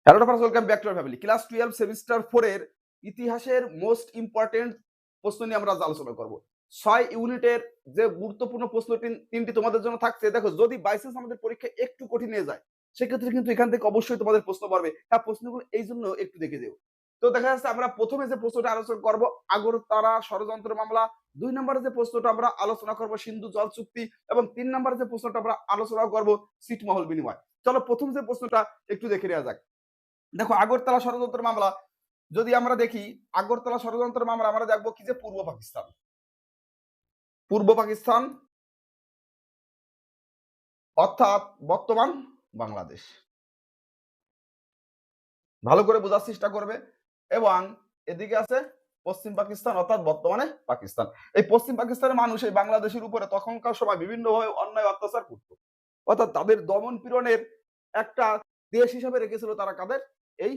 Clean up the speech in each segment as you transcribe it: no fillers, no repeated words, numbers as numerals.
Hello toppers, welcome back to our family. Class 12 semester 4 এর ইতিহাসের most important প্রশ্ন নিয়ে আমরা আজ আলোচনা করব। 6 ইউনিটের যে গুরুত্বপূর্ণ প্রশ্ন তিনটি তোমাদের জন্য থাকছে। দেখো, যদি বাই চান্স আমাদের পরীক্ষা একটু কঠিন হয়ে যায়, সেক্ষেত্রে কিন্তু এখান থেকে অবশ্যই তোমাদের প্রশ্ন পারবে। হ্যাঁ, প্রশ্নগুলো এই জন্য একটু দেখে যেও। তো দেখা যাচ্ছে আমরা প্রথমে যে প্রশ্নটা আলোচনা করব আগরতলা ষড়যন্ত্র মামলা, 2 নম্বরে যে প্রশ্নটা আমরা আলোচনা করব সিন্ধু জল চুক্তি, এবং 3 নম্বরে যে প্রশ্নটা আমরা আলোচনা করব ছিটমহল বিনিময়। চলো প্রথম যে প্রশ্নটা একটু দেখে নেওয়া যাক। দেখো, আগরতলা ষড়যন্ত্র মামলা যদি আমরা দেখি, আগরতলা ষড়যন্ত্র মামলা আমরা দেখবো কি যে পূর্ব পাকিস্তান, পূর্ব পাকিস্তান অর্থাৎ বর্তমান বাংলাদেশ। ভালো করে বোঝার চেষ্টা করবে। এবং এদিকে আছে পশ্চিম পাকিস্তান অর্থাৎ বর্তমানে পাকিস্তান। এই পশ্চিম পাকিস্তানের মানুষ এই বাংলাদেশের উপরে তখনকার সময় বিভিন্নভাবে অন্যায় অত্যাচার করত, অর্থাৎ তাদের দমন পীড়নের একটা দেশ হিসাবে রেখেছিল তারা কাদের, এই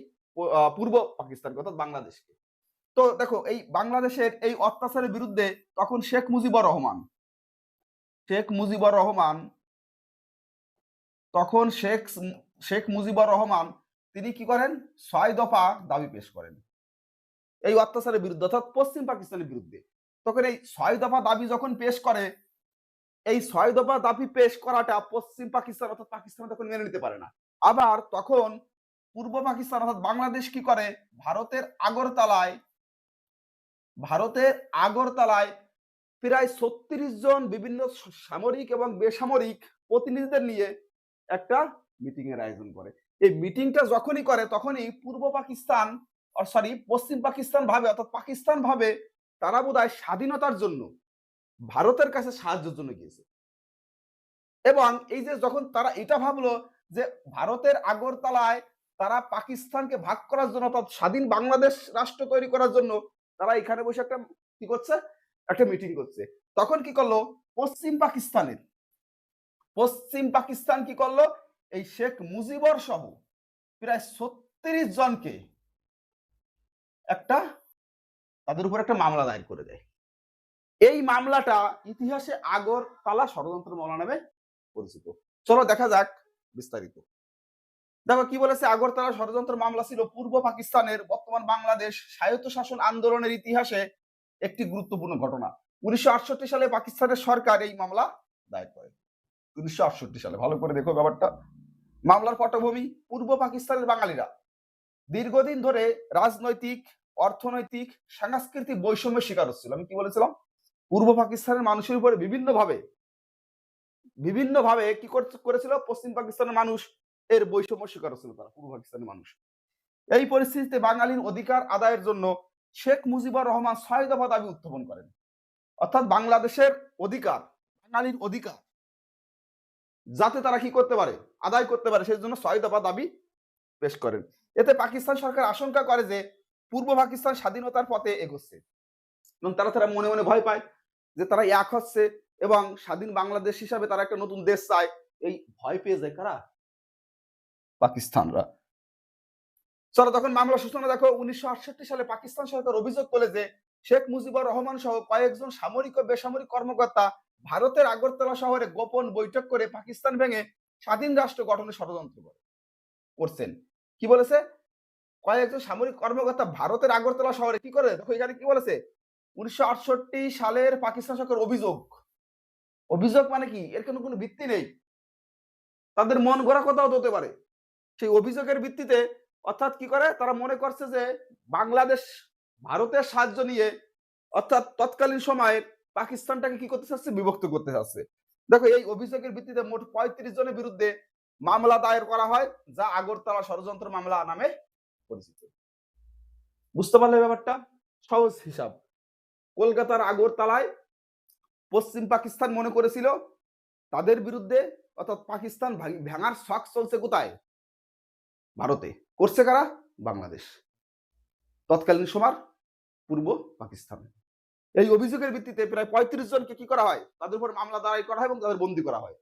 পূর্ব পাকিস্তানকে অর্থাৎ বাংলাদেশকে। তো দেখো, এই বাংলাদেশের এই অত্যাচারের বিরুদ্ধে তখন শেখ মুজিবুর রহমান, শেখ মুজিবুর রহমান তখন শেখ মুজিবুর রহমান তিনি কি করেন, 6 দফা দাবি পেশ করেন এই অত্যাচারের বিরুদ্ধে অর্থাৎ পশ্চিম পাকিস্তানের বিরুদ্ধে। তখন এই 6 দফা দাবি যখন পেশ করে, এই 6 দফা দাবি পেশ করাটা পশ্চিম পাকিস্তান অর্থাৎ পাকিস্তান তখন মেনে নিতে পারে না। আবার তখন পূর্ব পাকিস্তান অর্থাৎ বাংলাদেশ কি করে, ভারতের আগরতলায় প্রায় 36 জন বিভিন্ন সামরিক এবং বেসামরিক প্রতিনিধিদের নিয়ে একটা মিটিং এর আয়োজন করে। এই মিটিংটা যখনই করে তখনই পূর্ব পাকিস্তান পশ্চিম পাকিস্তান ভাবে অর্থাৎ পাকিস্তান ভাবে তারা বোধহয় স্বাধীনতার জন্য ভারতের কাছে সাহায্যের জন্য গিয়েছে। এবং এই যে যখন তারা এটা ভাবলো যে ভারতের আগরতলায় তারা পাকিস্তানকে ভাগ করার জন্য অর্থাৎ স্বাধীন বাংলাদেশ রাষ্ট্র তৈরি করার জন্য তারা এখানে বসে একটা কি করছে, একটা মিটিং করছে। তখন কি করলো পশ্চিম পাকিস্তান কি করলো, এই শেখ মুজিবুর সহ প্রায় 36 জনকে তাদের উপর একটা মামলা দায়ের করে দেয়। এই মামলাটা ইতিহাসে আগরতলা ষড়যন্ত্র মামলা নামে পরিচিত। চলো দেখা যাক বিস্তারিত। দেখো কি বলেছে, আগরতলা ষড়যন্ত্র মামলা ছিল পূর্ব পাকিস্তানের বর্তমান বাংলাদেশ স্বায়ত্তশাসন আন্দোলনের ইতিহাসে একটি গুরুত্বপূর্ণ ঘটনা। 1968 সালে পাকিস্তানের সরকার এই মামলা দায়ের করে। 1968 সালে, ভালো করে দেখো ব্যাপারটা। মামলার পটভূমি, পূর্ব পাকিস্তানের বাঙালিরা দীর্ঘদিন ধরে রাজনৈতিক, অর্থনৈতিক, সাংস্কৃতিক বৈষম্যের শিকার হচ্ছিল। আমি কি বলেছিলাম, পূর্ব পাকিস্তানের মানুষের উপরে বিভিন্নভাবে কি করেছিল পশ্চিম পাকিস্তানের মানুষ, এর বৈষম্য শিকার হচ্ছিল তারা, পূর্ব পাকিস্তানের মানুষ। এই পরিস্থিতিতে বাঙালির অধিকার আদায়ের জন্য শেখ মুজিবুর রহমান 6 দফা দাবি উত্থাপন করেন। অর্থাৎ বাংলাদেশের অধিকার, বাঙালির অধিকার যাতে তারা কি করতে পারে, আদায় করতে পারে, সেই জন্য 6 দফা দাবি পেশ করেন। এতে পাকিস্তান সরকার আশঙ্কা করে যে পূর্ব পাকিস্তান স্বাধীনতার পথে এগোচ্ছে এবং তারা মনে মনে ভয় পায় যে তারা এক হচ্ছে এবং স্বাধীন বাংলাদেশ হিসাবে তারা একটা নতুন দেশ চায়। এই ভয় পেয়ে যায় কারা, পাকিস্তানরা। চলো তখন মামলা সূচনা দেখো। 1968 সালে পাকিস্তান সরকার অভিযোগ তোলে যে শেখ মুজিবুর রহমান সহ কয়েকজন সামরিক ও বেসামরিক কর্মকর্তা ভারতের আগরতলা শহরে গোপন বৈঠক করে পাকিস্তান ভেঙে স্বাধীন রাষ্ট্র গঠনের ষড়যন্ত্র করছেন। কি বলেছে, কয়েকজন সামরিক কর্মকর্তা ভারতের আগরতলা শহরে কি করে, দেখো এখানে কি বলেছে, 1968 সালের পাকিস্তান সরকার অভিযোগ মানে কি, এর কোনো ভিত্তি নেই, তাদের মন গড়া কথাও হতে পারে। সেই অভিযোগের ভিত্তিতে অর্থাৎ কি করে, তারা মনে করছে যে বাংলাদেশ ভারতের সাহায্য নিয়ে অর্থাৎ তৎকালীন সময়ের পাকিস্তানটাকে কি করতে চাচ্ছে, বিভক্ত করতে চাচ্ছে। দেখো এই অভিযোগের ভিত্তিতে মোট 35 জনের বিরুদ্ধে মামলা দায়ের করা হয়, যা আগরতলা ষড়যন্ত্র মামলা নামে পরিচিত। বুঝতে পারলে ব্যাপারটা, সহজ হিসাব। কলকাতার আগরতলায় পশ্চিম পাকিস্তান মনে করেছিল তাদের বিরুদ্ধে অর্থাৎ পাকিস্তান ভাঙার শখ চলছে কোথায়, ভারতে। করছে কারা, বাংলাদেশ, তৎকালীন সময় পূর্ব পাকিস্তান। এই অভিযোগের ভিত্তিতে প্রায় 35 জনকে কি করা হয়, তাদের উপর মামলা দায়ের করা হয় এবং তাদের বন্দী করা হয়।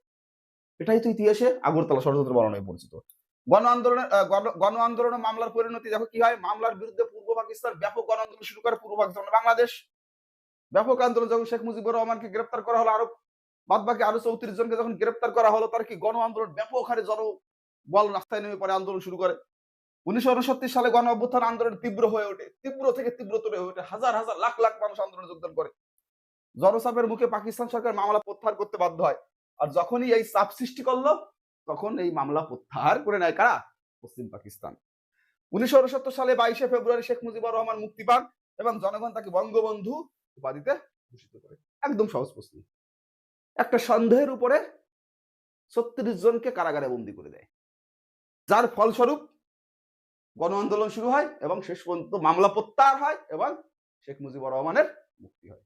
এটাই তো ইতিহাসে আগরতলা ষড়যন্ত্র মামলা নামে পরিচিত। গণ আন্দোলনের মামলার পরিণতি দেখো কি হয়। মামলার বিরুদ্ধে পূর্ব পাকিস্তান ব্যাপক গণ আন্দোলন শুরু করে, পূর্ব পাকিস্তান বাংলাদেশ ব্যাপক আন্দোলন। যখন শেখ মুজিবুর রহমানকে গ্রেপ্তার করা হলো, আরো বাদবাকি আরো 34 জনকে যখন গ্রেপ্তার করা হলো, তার কি গণ আন্দোলন ব্যাপক হারে জনবল রাস্তায় নেমে পড়ে আন্দোলন শুরু করে। 1969 সালে গণ অভ্যুত্থান আন্দোলন তীব্র হয়ে ওঠে, তীব্র থেকে তীব্রতর হয়ে ওঠে, হাজার হাজার লাখ লাখ মানুষ আন্দোলনে যোগদান করে। জনচাপের মুখে পাকিস্তান সরকার মামলা প্রত্যাহার করতে বাধ্য হয়। আর যখনই এই চাপ সৃষ্টি করলো, তখন এই মামলা প্রত্যাহার করে নেয় কারা? পশ্চিম পাকিস্তান। 1969 সালে 22শে ফেব্রুয়ারি শেখ মুজিবুর রহমান মুক্তি পান এবং জনগণ তাকে বঙ্গবন্ধু উপাধিতে ভূষিত করে। একদম সহজ প্রশ্ন। একটা সন্দেহের উপরে 36 জনকে কারাগারে বন্দী করে দেয়, যার ফলস্বরূপ গণ আন্দোলন শুরু হয় এবং শেষ পর্যন্ত মামলা প্রত্যাহার হয় এবং শেখ মুজিবুর রহমানের মুক্তি হয়।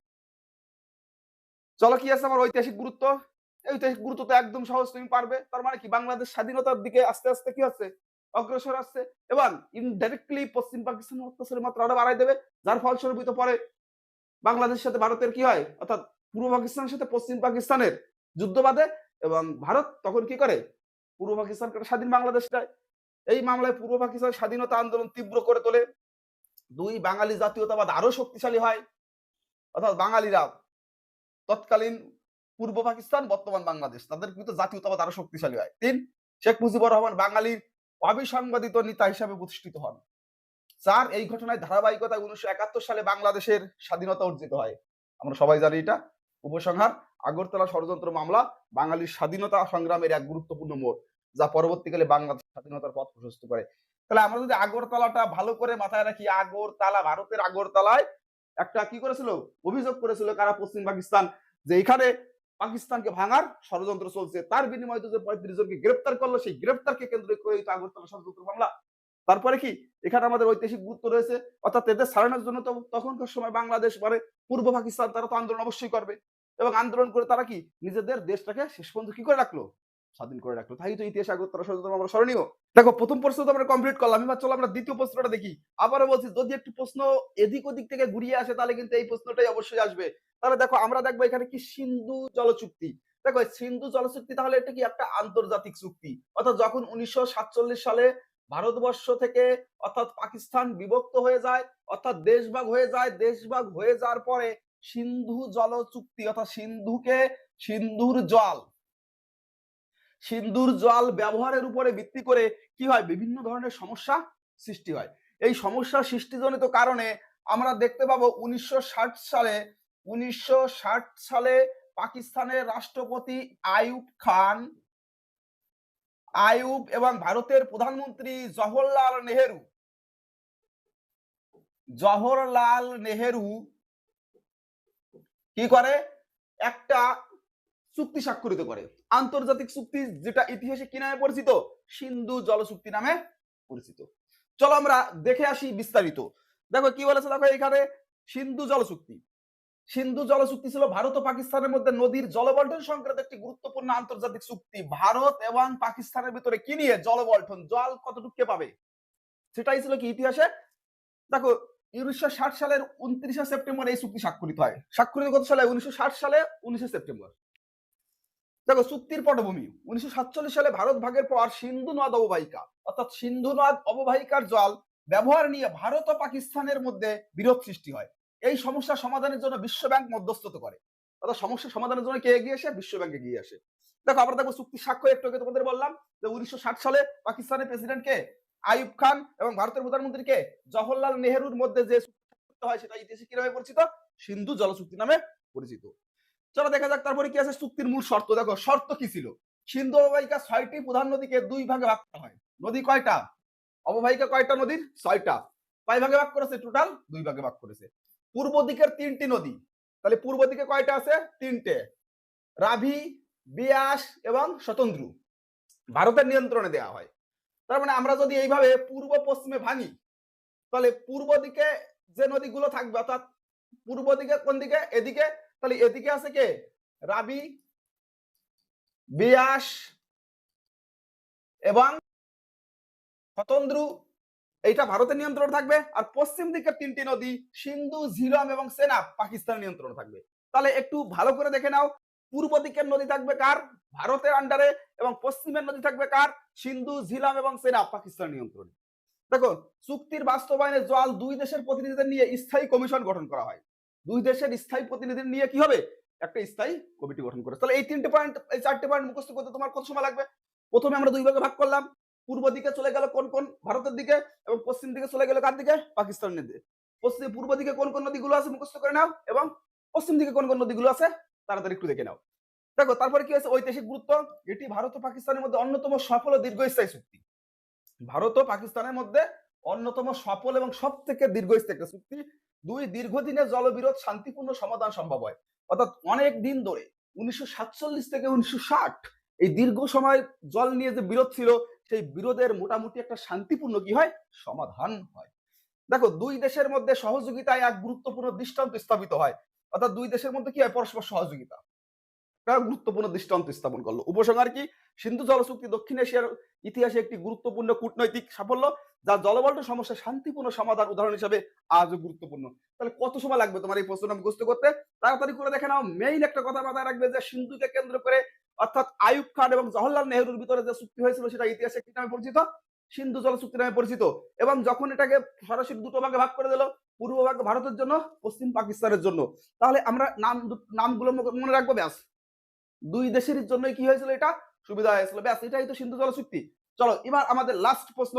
চলো, কি আছে আমার ঐতিহাসিক গুরুত্ব? ঐতিহাসিক গুরুত্ব তো একদম সহজ, তুমি পারবে। তার মানে কি, বাংলাদেশ স্বাধীনতার দিকে আস্তে আস্তে কি হচ্ছে? অগ্রসর আসছে এবং ইনডাইরেক্টলি পশ্চিম পাকিস্তানের অত্যাচারের মাত্রা আরো বাড়াই দেবে, যার ফলস্বরূপ পরে বাংলাদেশের সাথে ভারতের কি হয়, অর্থাৎ পূর্ব পাকিস্তানের সাথে পশ্চিম পাকিস্তানের যুদ্ধ বাঁধে এবং ভারত তখন কি করে? পূর্ব পাকিস্তানকে স্বাধীন বাংলাদেশ দেয়। এই মামলায় পূর্ব পাকিস্তান স্বাধীনতা আন্দোলন তীব্র করে তোলে। দুই, বাঙালি জাতীয়তাবাদ আরো শক্তিশালী হয়, অর্থাৎ বাঙালিরা তৎকালীন পূর্ব পাকিস্তান বর্তমান বাংলাদেশ তাদের কিন্তু জাতীয়তাবাদ আরো শক্তিশালী হয়। তিন, শেখ মুজিবুর রহমান বাঙালির অবিসংবাদিত নেতা হিসাবে প্রতিষ্ঠিত হন। চার, এই ঘটনায় ধারাবাহিকতায় 1971 সালে বাংলাদেশের স্বাধীনতা অর্জিত হয়। আমরা সবাই জানি এটা। উপসংহার, আগরতলা ষড়যন্ত্র মামলা বাঙালির স্বাধীনতা সংগ্রামের এক গুরুত্বপূর্ণ মোড়, যা পরবর্তীকালে বাংলাদেশ স্বাধীনতার পথ প্রশস্ত করে। তাহলে আমরা যদি আগরতলাটা ভালো করে মাথায় রাখি, আগরতলা, ভারতের আগরতলায় একটা কি করেছিল? অভিযোগ করেছিল কারা? পশ্চিম পাকিস্তান, যে এখানে পাকিস্তানকে ভাঙার ষড়যন্ত্র চলছে। তার বিনিময়ে যে 35 জনকে গ্রেপ্তার করলো, সেই গ্রেপ্তারকে কেন্দ্র করে আগরতলা ষড়যন্ত্র মামলা। তারপরে কি, এখানে আমাদের ঐতিহাসিক গুরুত্ব রয়েছে, অর্থাৎ এদের ছাড়ানোর জন্য তো তখনকার সময় বাংলাদেশ মানে পূর্ব পাকিস্তান তারা তো আন্দোলন অবশ্যই করবে এবং আন্দোলন করে তারা কি নিজেদের দেশটাকে শেষ পর্যন্ত কি করে রাখলো? স্বাধীন করে রাখলো। তাই তো ইতিহাস আগরতলা ষড়যন্ত্র আমরা স্মরণীয়। দেখো, প্রথম প্রশ্ন তো আমরা কমপ্লিট করলাম, এবার চলো আমরা দ্বিতীয় প্রশ্নটা দেখি। আবারও বলছি, যদি একটু প্রশ্ন এদিক ওদিক থেকে ঘুরিয়ে আসে তাহলে কিন্তু এই প্রশ্নটাই অবশ্যই আসবে। তাহলে দেখো, আমরা দেখবো এখানে কি সিন্ধু জল চুক্তি। দেখো, সিন্ধু জল চুক্তি তাহলে এটা কি একটা আন্তর্জাতিক চুক্তি, অর্থাৎ যখন 1947 সালে ভারতবর্ষ থেকে অর্থাৎ পাকিস্তান বিভক্ত হয়ে যায়, অর্থাৎ দেশভাগ হয়ে যায়, দেশভাগ হয়ে যাওয়ার পরে সিন্ধু জল চুক্তি অর্থাৎ সিন্ধুর জল ব্যবহারের উপরে ভিত্তি করে কি হয়? বিভিন্ন ধরনের সমস্যা সৃষ্টি হয়। এই সমস্যা সৃষ্টিজনিত কারণে আমরা দেখতে পাবো 1960 সালে পাকিস্তানের রাষ্ট্রপতি আইয়ুব এবং ভারতের প্রধানমন্ত্রী জওহরলাল নেহেরু কি করে? একটা চুক্তি স্বাক্ষরিত করে, আন্তর্জাতিক চুক্তি, যেটা ইতিহাসে কি নামে পরিচিত? সিন্ধু জল চুক্তি নামে পরিচিত। চলো আমরা দেখে আসি বিস্তারিত। দেখো কি বলেছে, দেখো এখানে সিন্ধু জল চুক্তি ছিল ভারত ও পাকিস্তানের মধ্যে নদীর জলবন্টন সংক্রান্ত একটি গুরুত্বপূর্ণ আন্তর্জাতিক চুক্তি। ভারত এবং পাকিস্তানের ভিতরে কি নিয়ে? জলবন্টন, জল কতটুকু কে পাবে, সেটাই ছিল কি ইতিহাসে। দেখো, 1960 সালের 29শে সেপ্টেম্বর এই চুক্তি স্বাক্ষরিত হয়। স্বাক্ষরিত কত সালে? 1960 সালে 19শে সেপ্টেম্বর। দেখো, চুক্তির পটভূমি 1947 সালে ভারত ভাগের পর সিন্ধু নদ অববাহিকা অর্থাৎ সিন্ধু নদ অববাহিকার জল ব্যবহার নিয়ে ভারত ও পাকিস্তানের মধ্যে বিরোধ সৃষ্টি হয়। এই সমস্যা সমাধানের জন্য বিশ্ব ব্যাংক মধ্যস্থতা করে, অর্থাৎ সমস্যা সমাধানের জন্য কে এগিয়ে আসে? বিশ্ব ব্যাংক এগিয়ে আসে। দেখো, আমরা দেখবো চুক্তি স্বাক্ষর একটু আগে তোমাদের বললাম যে 1960 সালে পাকিস্তানের প্রেসিডেন্ট কে? আইয়ুব খান এবং ভারতের প্রধানমন্ত্রী কে? জওহরলাল নেহেরুর মধ্যে যে চুক্তি হয় সেটা ইতিহাসে কি নামে পরিচিত? সিন্ধু জল চুক্তি নামে পরিচিত। চলো দেখা যাক তারপরে কি আছে চুক্তির মূল শর্ত। দেখো, শর্ত কি ছিল? সিন্ধু অববাহিকা 6টি প্রধান নদীকে 2 ভাগে ভাগ করা হয়। নদী কয়টা? অববাহিকা কয়টা নদীর? 6টা। কয় ভাগে ভাগ করেছে? টোটাল 2 ভাগে ভাগ করেছে। পূর্ব দিকের 3টি নদী, তাহলে পূর্ব দিকে কয়টা আছে? 3টে, রাভি, বিয়াস এবং শতদ্রু ভারতের নিয়ন্ত্রণে দেওয়া হয়। তার মানে আমরা যদি এইভাবে পূর্ব পশ্চিমে ভাঙি, তাহলে পূর্ব দিকে যে নদীগুলো থাকবে, অর্থাৎ পূর্ব দিকে কোন দিকে? এদিকে। তাহলে এদিকে আছে কে? রাবি, বিয়াস এবং শতদ্রু, এইটা ভারতের নিয়ন্ত্রণ থাকবে। আর পশ্চিম দিকের 3টি নদী সিন্ধু, ঝিলম এবং সেনাব পাকিস্তানের নিয়ন্ত্রণ থাকবে। তাহলে একটু ভালো করে দেখে নাও, পূর্ব দিকের নদী থাকবে কার? ভারতের আন্ডারে, এবং পশ্চিমের নদী থাকবে কার? সিন্ধু, ঝিলম এবং সেনাব পাকিস্তানের নিয়ন্ত্রণে। দেখো, চুক্তির বাস্তবায়নে জল 2 দেশের প্রতিনিধিদের নিয়ে স্থায়ী কমিশন গঠন করা হয়। 2 দেশের স্থায়ী প্রতিনিধি নিয়ে কি হবে? একটা স্থায়ী কমিটি গঠন করে। তাহলে এই 3টে পয়েন্ট, এই 4টে পয়েন্ট মুখস্থ করতে তোমার কত সময় লাগবে? প্রথমে আমরা 2 ভাগে ভাগ করলাম। পূর্ব দিকে চলে গেল কোন কোন ভারতের দিকে, এবং পশ্চিম দিকে চলে গেল কার দিকে, পাকিস্তানের দিকে। পূর্ব দিকে কোন কোন নদীগুলো আছে মুখস্থ করে নাও, এবং পশ্চিম দিকে কোন কোন নদীগুলো আছে তাড়াতাড়ি একটু দেখে নাও। দেখো তারপরে কি হয়েছে, ঐতিহাসিক গুরুত্ব, এটি ভারত ও পাকিস্তানের মধ্যে অন্যতম সফল ও দীর্ঘস্থায়ী চুক্তি। ভারত ও পাকিস্তানের মধ্যে অন্যতম সফল এবং সব থেকে দীর্ঘস্থায়ী একটা চুক্তি। দুই দীর্ঘদিনের জলবিরোধ শান্তিপূর্ণ সমাধান সম্ভব হয়। অর্থাৎ অনেক দিন ধরে 1947 থেকে 1960 এই দীর্ঘ সময় জল নিয়ে যে বিরোধ ছিল, সেই বিরোধের মোটামুটি একটা শান্তিপূর্ণ কি হয়, সমাধান হয়। দেখো দুই দেশের মধ্যে সহযোগিতায় এক গুরুত্বপূর্ণ দৃষ্টান্ত স্থাপিত হয়। অর্থাৎ দুই দেশের মধ্যে কি হয়, পরস্পর সহযোগিতা গুরুত্বপূর্ণ দৃষ্টান্ত স্থাপন করলো। উপসংহার কি, সিন্ধু জল চুক্তি দক্ষিণ এশিয়ার ইতিহাসে একটি গুরুত্বপূর্ণ কূটনৈতিক সাফল্য, যা জলবন্টন সমস্যার শান্তিপূর্ণ সমাধান উদাহরণ হিসেবে আজও গুরুত্বপূর্ণ। তাহলে কত সময় লাগবে তোমার এই প্রশ্নটা মুখস্থ করতে? তাড়াতাড়ি করে দেখে নাও। মেইন একটা কথা মাথায় রাখবে যে সিন্ধুকে কেন্দ্র করে অর্থাৎ আইয়ুব খান এবং জওহরলাল নেহরুর ভিতরে যে চুক্তি হয়েছিল সেটা ইতিহাসে কি নামে পরিচিত, সিন্ধু জল চুক্তি নামে পরিচিত। এবং যখন এটাকে সরাসরি দুটো ভাগে ভাগ করে দিল, পূর্ব ভাগ ভারতের জন্য, পশ্চিম পাকিস্তানের জন্য, তাহলে আমরা নামগুলো মনে রাখবো, ব্যাস দুই দেশের জন্যই কি হয়েছিল, এটা সুবিধা হয়েছিল, ব্যাস এটাই তো সিন্ধু জল চুক্তি। চলো এবার আমাদের লাস্ট প্রশ্ন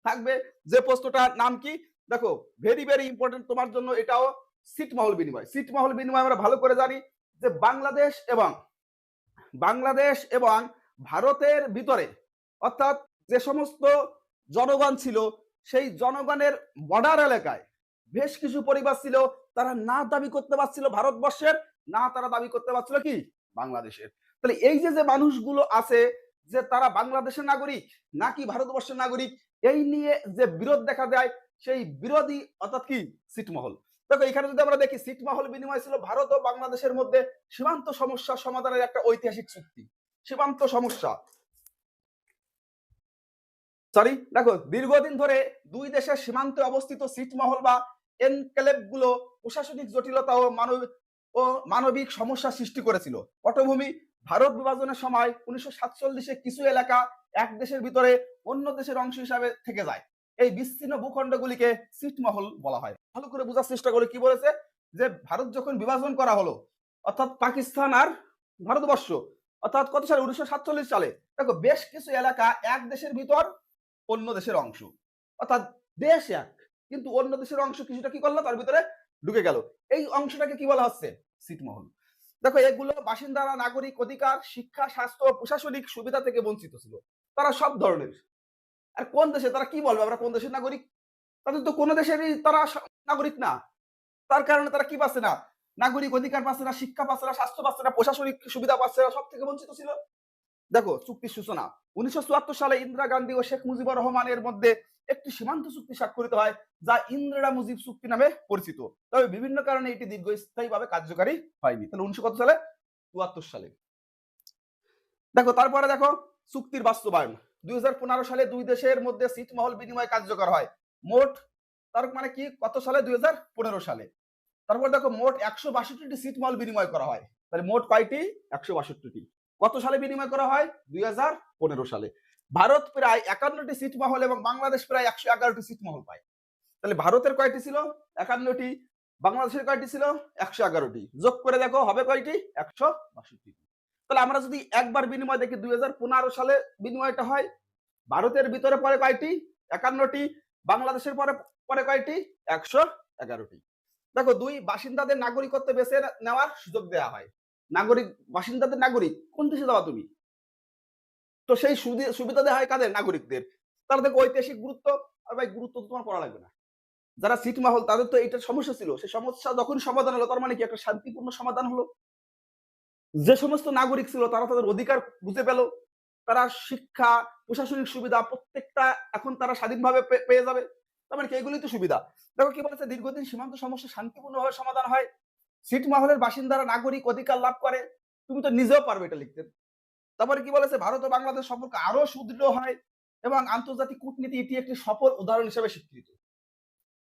থাকবে, যে প্রশ্নটার নাম কি, দেখো ভেরি ভেরি ইম্পর্টেন্ট তোমার জন্য, এটাও ছিটমহল বিনিময়। ছিটমহল বিনিময় আমরা ভালো করে জানি যে বাংলাদেশ এবং ভারতের ভিতরে অর্থাৎ যে সমস্ত জনগণ ছিল, সেই জনগণের বর্ডার এলাকায় বেশ কিছু পরিবার ছিল, তারা না দাবি করতে পারছিল ভারতবর্ষের, না তারা দাবি করতে পারছিল কি বাংলাদেশের। তাহলে এই যে যে মানুষগুলো আছে, যে তারা বাংলাদেশের নাগরিক নাকি ভারতবর্ষের নাগরিক, এই নিয়ে যে বিরোধ দেখা যায়, সেই বিরোধী অর্থাৎ কি ছিটমহল। দেখো এখানে যদি আমরা দেখি, ছিটমহল বিনিময় ছিল ভারত ও বাংলাদেশের মধ্যে সীমান্ত সমস্যা সমাধানের একটা ঐতিহাসিক চুক্তি। সীমান্ত সমস্যা দেখো দীর্ঘদিন ধরে দুই দেশের সীমান্তে অবস্থিত ছিটমহল বা এনক্লেভ গুলো প্রশাসনিক জটিলতা ও মানবিক সমস্যা সৃষ্টি করেছিল। পটভূমি, ভারত বিভাজনের সময় 1947 কিছু এলাকা এক দেশের ভিতরে অন্য দেশের অংশ হিসাবে থেকে যায়। এই বিস্তীর্ণ ভূখণ্ডগুলিকে ছিটমহল বলা হয়। ভালো করে বোঝার চেষ্টা করে, কি বলেছে যে ভারত যখন বিভাজন করা হলো, অর্থাৎ পাকিস্তান আর ভারতবর্ষ, অর্থাৎ কত সালে, 1947 সালে, দেখো বেশ কিছু এলাকা এক দেশের ভিতর অন্য দেশের অংশ, অর্থাৎ দেশ এক কিন্তু অন্য দেশের অংশ কিছুটা কি করলো, তার ভিতরে ঢুকে গেল। এই অংশটাকে কি বলা হচ্ছে, ছিটমহল। দেখো এগুলো বাসিন্দারা নাগরিক অধিকার, শিক্ষা, স্বাস্থ্য, প্রশাসনিক সুবিধা থেকে বঞ্চিত ছিল। তারা সব ধরনের, আর কোন দেশে তারা কি বলবে আমরা কোন দেশের নাগরিক, তাদের তো কোনো দেশেরই তারা নাগরিক না। তার কারণে তারা কি পাচ্ছে না, নাগরিক অধিকার পাচ্ছে না, শিক্ষা পাচ্ছে না, স্বাস্থ্য পাচ্ছে না, প্রশাসনিক সুবিধা পাচ্ছে না, সব থেকে বঞ্চিত ছিল। দেখো চুক্তির সূচনা 1974 সালে ইন্দিরা গান্ধী ও শেখ মুজিবুর রহমানের মধ্যে একটি সীমান্ত চুক্তি স্বাক্ষরিত হয়, যা ইন্দিরা মুজিব চুক্তি নামে পরিচিত। তবে বিভিন্ন কারণে এটি দীর্ঘস্থায়ীভাবে কার্যকারী হয়নি। তাহলে 1974 সালে। দেখো তারপরে দেখো চুক্তির বাস্তবায়ন 2015 সালে দুই দেশের মধ্যে ছিটমহল বিনিময় কার্যকর হয়। মোট তার মানে কি কত সালে, 2015 সালে। তারপর দেখো মোট 162টি ছিটমহল বিনিময় করা হয়। তাহলে মোট কয়টি, 162টি। কত সালে বিনিময় করা হয়, 2015 সালে। ভারত প্রায় 51টি ছিটমহল এবং বাংলাদেশ প্রায় 111টি ছিটমহল পায়। তাহলে ভারতের কয়টি ছিল, 51টি, বাংলাদেশের কয়টি ছিল, 111টি। যোগ করে দেখো হবে কয়টি, 162টি। তাহলে আমরা যদি একবার বিনিময় দেখি, 2015 সালে বিনিময়টা হয়, ভারতের ভিতরে পরে কয়টি, 51টি, বাংলাদেশের পরে কয়টি, 111টি। দেখো দুই বাসিন্দাদের নাগরিকত্ব বেছে নেওয়ার সুযোগ দেওয়া হয়। বাসিন্দাদের নাগরিক কোন দেশে যাওয়া তুমি, তো সেই সুবিধা দেওয়া হয় কাদের, নাগরিকদের। তাহলে দেখো ঐতিহাসিক গুরুত্ব, আর ভাই গুরুত্ব তো তোমার পড়া লাগবে না। যারা ছিটমহল তাদের তো এইটার সমস্যা ছিল, সেই সমস্যা যখন সমাধান হলো, তার মানে কি একটা শান্তিপূর্ণ সমাধান হলো। যে সমস্ত নাগরিক ছিল তারা তাদের অধিকার বুঝে পেল, তারা শিক্ষা, প্রশাসনিক সুবিধা প্রত্যেকটা এখন তারা স্বাধীনভাবে পেয়ে যাবে। তার মানে কি এগুলোই তো সুবিধা। দেখো কি বলেছে, দীর্ঘদিন সীমান্ত সমস্যা শান্তিপূর্ণভাবে সমাধান হয়, ছিটমহলের বাসিন্দারা নাগরিক অধিকার লাভ করে। তুমি তো নিজেও পারবে এটা লিখতে। তারপরে কি বলেছে, ভারত ও বাংলাদেশ সম্পর্ক আরো সুদৃঢ় হয় এবং আন্তর্জাতিক কূটনীতি এটি একটি সফল উদাহরণ হিসেবে স্বীকৃত।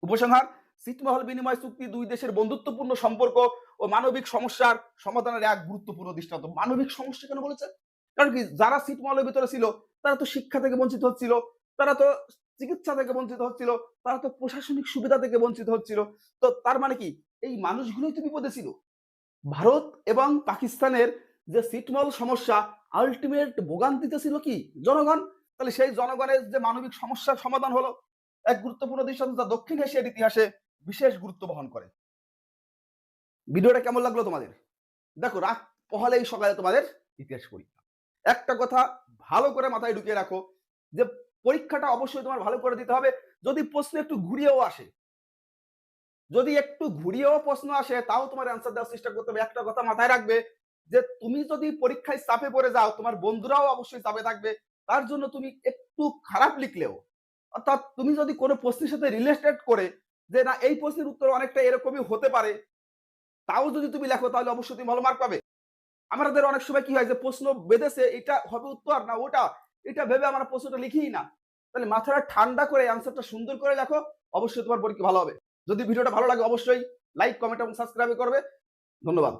উপসংহার, ছিটমহল বিনিময় চুক্তি দুই দেশের বন্ধুত্বপূর্ণ সম্পর্ক ও মানবিক সমস্যার সমাধানের এক গুরুত্বপূর্ণ দৃষ্টান্ত। মানবিক সমস্যা কেন বলেছে, কারণ কি যারা ছিটমহলের ভিতরে ছিল তারা তো শিক্ষা থেকে বঞ্চিত হচ্ছিল, তারা তো চিকিৎসা থেকে বঞ্চিত হচ্ছিল, তারা তো প্রশাসনিক সুবিধা থেকে বঞ্চিত হচ্ছিল। তো তার মানে কি এই মানুষগুলোই তো বিপদে ছিল। ভারত এবং পাকিস্তানের যে ছিটমহল সমস্যা, আলটিমেট ভোগান্তিতে ছিল কি জনগণ। তাহলে সেই জনগণের যে মানবিক সমস্যার সমাধান হলো এক গুরুত্বপূর্ণ দৃষ্টান্ত যা দক্ষিণ এশিয়ার ইতিহাসে বিশেষ গুরুত্ব বহন করে। ভিডিওটা কেমন লাগলো তোমাদের? দেখো, রাত পহলেই সকালে তোমাদের ইতিহাস পরীক্ষা। একটা কথা ভালো করে মাথায় ঢুকিয়ে রাখো যে পরীক্ষাটা অবশ্যই তোমার ভালো করে দিতে হবে। যদি প্রশ্ন একটু ঘুরিয়েও আসে, যদি একটু ঘুরিয়েও প্রশ্ন আসে, তাও তোমার অ্যান্সার দেওয়ার চেষ্টা করতে হবে। একটা কথা মাথায় রাখবে যে তুমি যদি পরীক্ষায় চাপে পড়ে যাও, তোমার বন্ধুরাও অবশ্যই চাপে থাকবে। তার জন্য তুমি একটু খারাপ লিখলেও, অর্থাৎ তুমি যদি কোনো প্রশ্নের সাথে রিলেটেড করে যে না এই প্রশ্নের উত্তর অনেকটা এরকমই হতে পারে, তাও যদি তুমি লেখো তাহলে অবশ্যই তুমি ভালো মার্ক পাবে। আমাদের অনেক সময় কি হয় যে প্রশ্ন বেঁধেছে, এটা হবে উত্তর না ওটা, এটা ভেবে আমরা প্রশ্নটা লিখিই না। তাহলে মাথাটা ঠান্ডা করে অ্যান্সারটা সুন্দর করে লেখো, অবশ্যই তোমার পরীক্ষা ভালো হবে। যদি ভিডিওটা ভালো লাগে অবশ্যই লাইক, কমেন্ট এবং সাবস্ক্রাইব করবে। ধন্যবাদ।